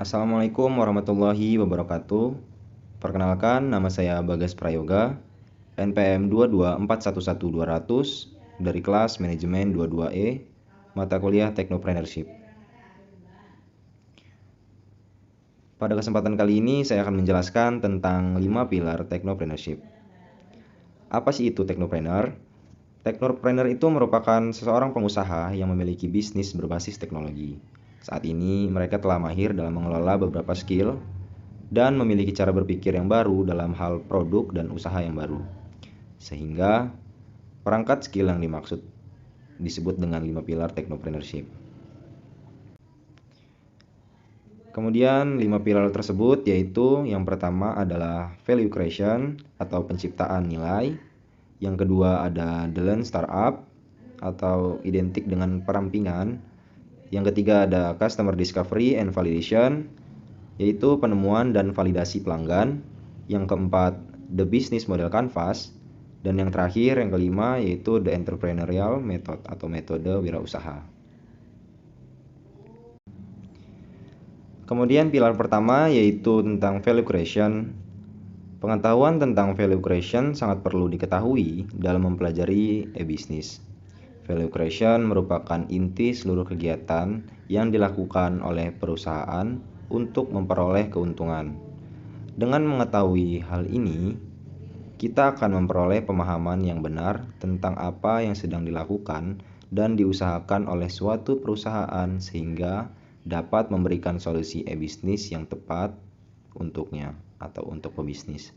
Assalamualaikum warahmatullahi wabarakatuh. Perkenalkan, nama saya Bagas Prayoga, NPM 224112000 dari kelas Manajemen 22E, mata kuliah Technopreneurship. Pada kesempatan kali ini saya akan menjelaskan tentang 5 pilar Technopreneurship. Apa sih itu Technopreneur? Technopreneur itu merupakan seseorang pengusaha yang memiliki bisnis berbasis teknologi. Saat ini mereka telah mahir dalam mengelola beberapa skill dan memiliki cara berpikir yang baru dalam hal produk dan usaha yang baru. Sehingga perangkat skill yang dimaksud disebut dengan 5 pilar Technopreneurship. Kemudian 5 pilar tersebut yaitu yang pertama adalah value creation atau penciptaan nilai. Yang kedua ada the lean startup atau identik dengan perampingan. Yang ketiga ada customer discovery and validation, yaitu penemuan dan validasi pelanggan. Yang keempat the business model canvas. Dan yang terakhir yang kelima yaitu the entrepreneurial method atau metode wirausaha. Kemudian pilar pertama yaitu tentang value creation. Pengetahuan tentang value creation sangat perlu diketahui dalam mempelajari e-bisnis. Value creation merupakan inti seluruh kegiatan yang dilakukan oleh perusahaan untuk memperoleh keuntungan. Dengan mengetahui hal ini, kita akan memperoleh pemahaman yang benar tentang apa yang sedang dilakukan dan diusahakan oleh suatu perusahaan sehingga dapat memberikan solusi e-bisnis yang tepat untuknya atau untuk pebisnis.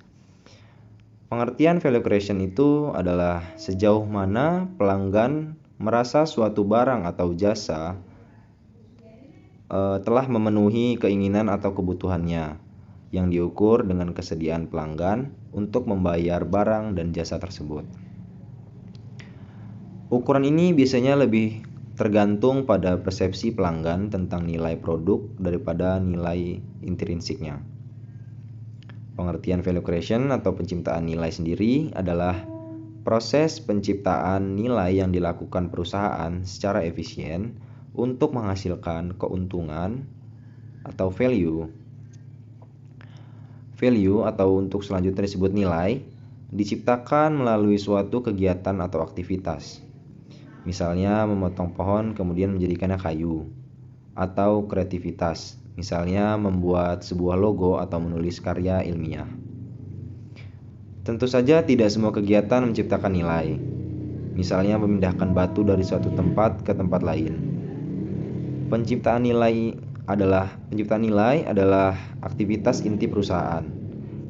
Pengertian value creation itu adalah sejauh mana pelanggan merasa suatu barang atau jasa telah memenuhi keinginan atau kebutuhannya, yang diukur dengan kesediaan pelanggan untuk membayar barang dan jasa tersebut. Ukuran ini biasanya lebih tergantung pada persepsi pelanggan tentang nilai produk daripada nilai intrinsiknya. Pengertian value creation atau penciptaan nilai sendiri adalah proses penciptaan nilai yang dilakukan perusahaan secara efisien untuk menghasilkan keuntungan atau value. Value atau untuk selanjutnya disebut nilai diciptakan melalui suatu kegiatan atau aktivitas. Misalnya memotong pohon kemudian menjadikannya kayu, atau kreativitas. Misalnya membuat sebuah logo atau menulis karya ilmiah. Tentu saja tidak semua kegiatan menciptakan nilai. Misalnya memindahkan batu dari suatu tempat ke tempat lain. Penciptaan nilai adalah aktivitas inti perusahaan.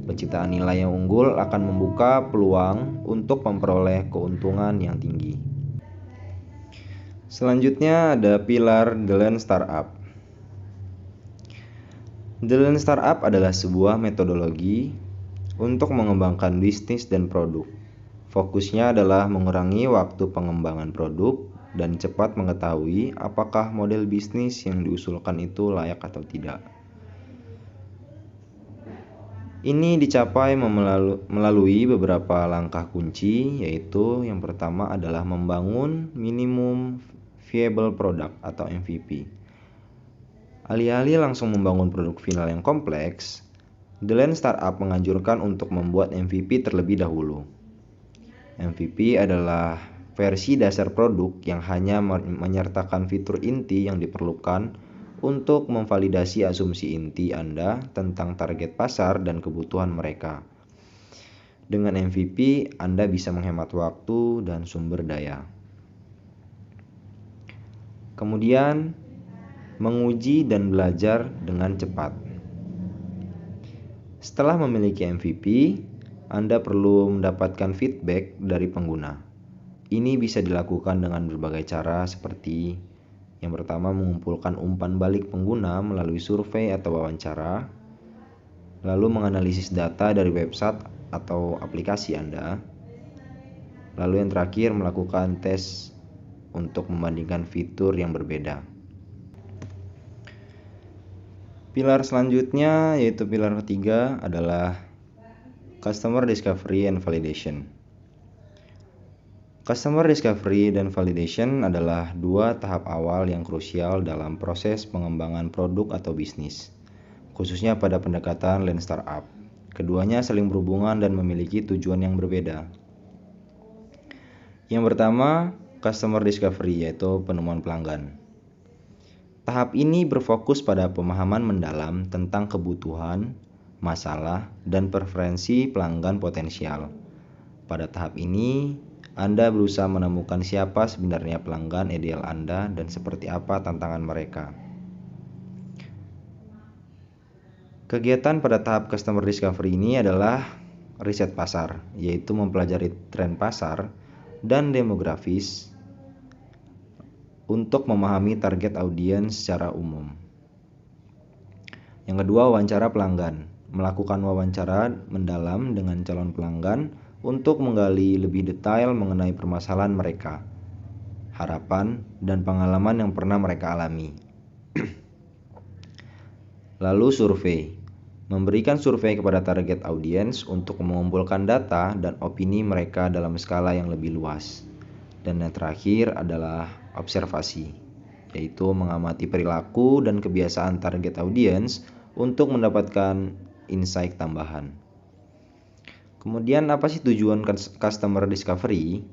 Penciptaan nilai yang unggul akan membuka peluang untuk memperoleh keuntungan yang tinggi. Selanjutnya ada pilar the lean startup. The lean startup adalah sebuah metodologi untuk mengembangkan bisnis dan produk. Fokusnya adalah mengurangi waktu pengembangan produk dan cepat mengetahui apakah model bisnis yang diusulkan itu layak atau tidak. Ini dicapai melalui beberapa langkah kunci, yaitu yang pertama adalah membangun minimum viable product atau MVP. Alih-alih langsung membangun produk final yang kompleks, the lean startup menganjurkan untuk membuat MVP terlebih dahulu. MVP adalah versi dasar produk yang hanya menyertakan fitur inti yang diperlukan untuk memvalidasi asumsi inti Anda tentang target pasar dan kebutuhan mereka. Dengan MVP, Anda bisa menghemat waktu dan sumber daya. Kemudian, menguji dan belajar dengan cepat. Setelah memiliki MVP, Anda perlu mendapatkan feedback dari pengguna. Ini bisa dilakukan dengan berbagai cara seperti yang pertama mengumpulkan umpan balik pengguna melalui survei atau wawancara, lalu menganalisis data dari website atau aplikasi Anda, lalu yang terakhir melakukan tes untuk membandingkan fitur yang berbeda. Pilar selanjutnya yaitu pilar ketiga adalah Customer Discovery and Validation. Customer Discovery dan Validation adalah dua tahap awal yang krusial dalam proses pengembangan produk atau bisnis. khususnya pada pendekatan Lean Startup. Keduanya saling berhubungan dan memiliki tujuan yang berbeda. Yang pertama, Customer Discovery, yaitu penemuan pelanggan. Tahap ini berfokus pada pemahaman mendalam tentang kebutuhan, masalah, dan preferensi pelanggan potensial. Pada tahap ini, Anda berusaha menemukan siapa sebenarnya pelanggan ideal Anda dan seperti apa tantangan mereka. Kegiatan pada tahap Customer Discovery ini adalah riset pasar, yaitu mempelajari tren pasar dan demografis untuk memahami target audiens secara umum. Yang kedua, wawancara pelanggan. Melakukan wawancara mendalam dengan calon pelanggan untuk menggali lebih detail mengenai permasalahan mereka, harapan, dan pengalaman yang pernah mereka alami. Lalu survei. Memberikan survei kepada target audiens untuk mengumpulkan data dan opini mereka dalam skala yang lebih luas. Dan yang terakhir adalah observasi, yaitu mengamati perilaku dan kebiasaan target audiens untuk mendapatkan insight tambahan. Kemudian apa sih tujuan Customer Discovery?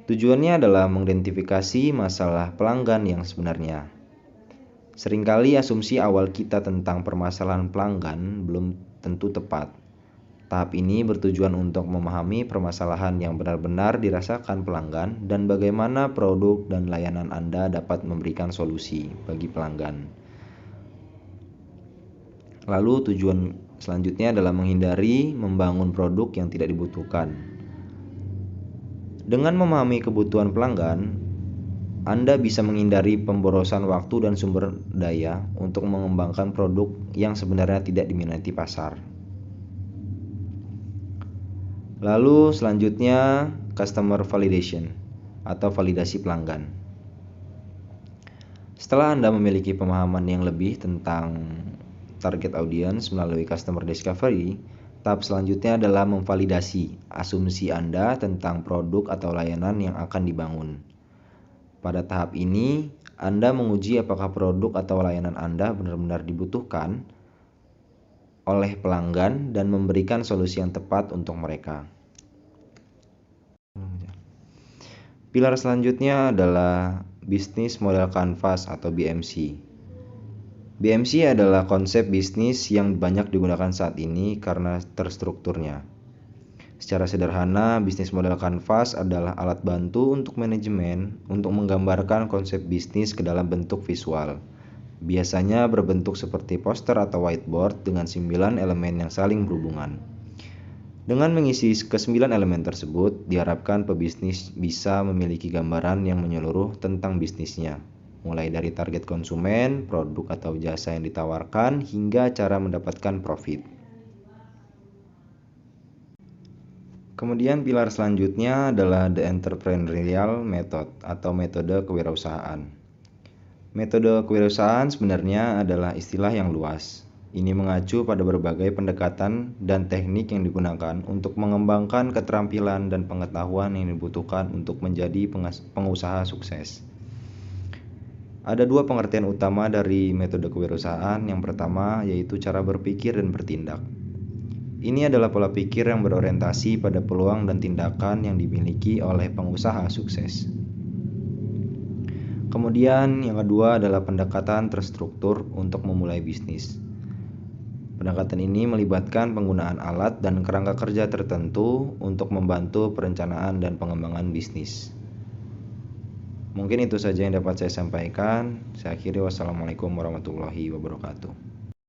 Tujuannya adalah mengidentifikasi masalah pelanggan yang sebenarnya. Seringkali asumsi awal kita tentang permasalahan pelanggan belum tentu tepat. Tahap ini bertujuan untuk memahami permasalahan yang benar-benar dirasakan pelanggan dan bagaimana produk dan layanan Anda dapat memberikan solusi bagi pelanggan. Lalu tujuan selanjutnya adalah menghindari membangun produk yang tidak dibutuhkan. Dengan memahami kebutuhan pelanggan, Anda bisa menghindari pemborosan waktu dan sumber daya untuk mengembangkan produk yang sebenarnya tidak diminati pasar. Lalu selanjutnya Customer Validation atau validasi pelanggan. Setelah Anda memiliki pemahaman yang lebih tentang target audience melalui Customer Discovery, tahap selanjutnya adalah memvalidasi asumsi Anda tentang produk atau layanan yang akan dibangun. Pada tahap ini, Anda menguji apakah produk atau layanan Anda benar-benar dibutuhkan oleh pelanggan dan memberikan solusi yang tepat untuk mereka. Pilar selanjutnya adalah Business Model Canvas atau BMC. BMC adalah konsep bisnis yang banyak digunakan saat ini karena terstrukturnya. Secara sederhana, Business Model Canvas adalah alat bantu untuk manajemen untuk menggambarkan konsep bisnis ke dalam bentuk visual. Biasanya berbentuk seperti poster atau whiteboard dengan 9 elemen yang saling berhubungan. Dengan mengisi ke-9 elemen tersebut, diharapkan pebisnis bisa memiliki gambaran yang menyeluruh tentang bisnisnya, mulai dari target konsumen, produk atau jasa yang ditawarkan, hingga cara mendapatkan profit. Kemudian pilar selanjutnya adalah The Entrepreneurial Method atau metode kewirausahaan. Metode kewirausahaan sebenarnya adalah istilah yang luas. Ini mengacu pada berbagai pendekatan dan teknik yang digunakan untuk mengembangkan keterampilan dan pengetahuan yang dibutuhkan untuk menjadi pengusaha sukses. Ada dua pengertian utama dari metode kewirausahaan. Yang pertama yaitu cara berpikir dan bertindak. Ini adalah pola pikir yang berorientasi pada peluang dan tindakan yang dimiliki oleh pengusaha sukses. Kemudian yang kedua adalah pendekatan terstruktur untuk memulai bisnis. Pendekatan ini melibatkan penggunaan alat dan kerangka kerja tertentu untuk membantu perencanaan dan pengembangan bisnis. Mungkin itu saja yang dapat saya sampaikan. Saya akhiri, wassalamualaikum warahmatullahi wabarakatuh.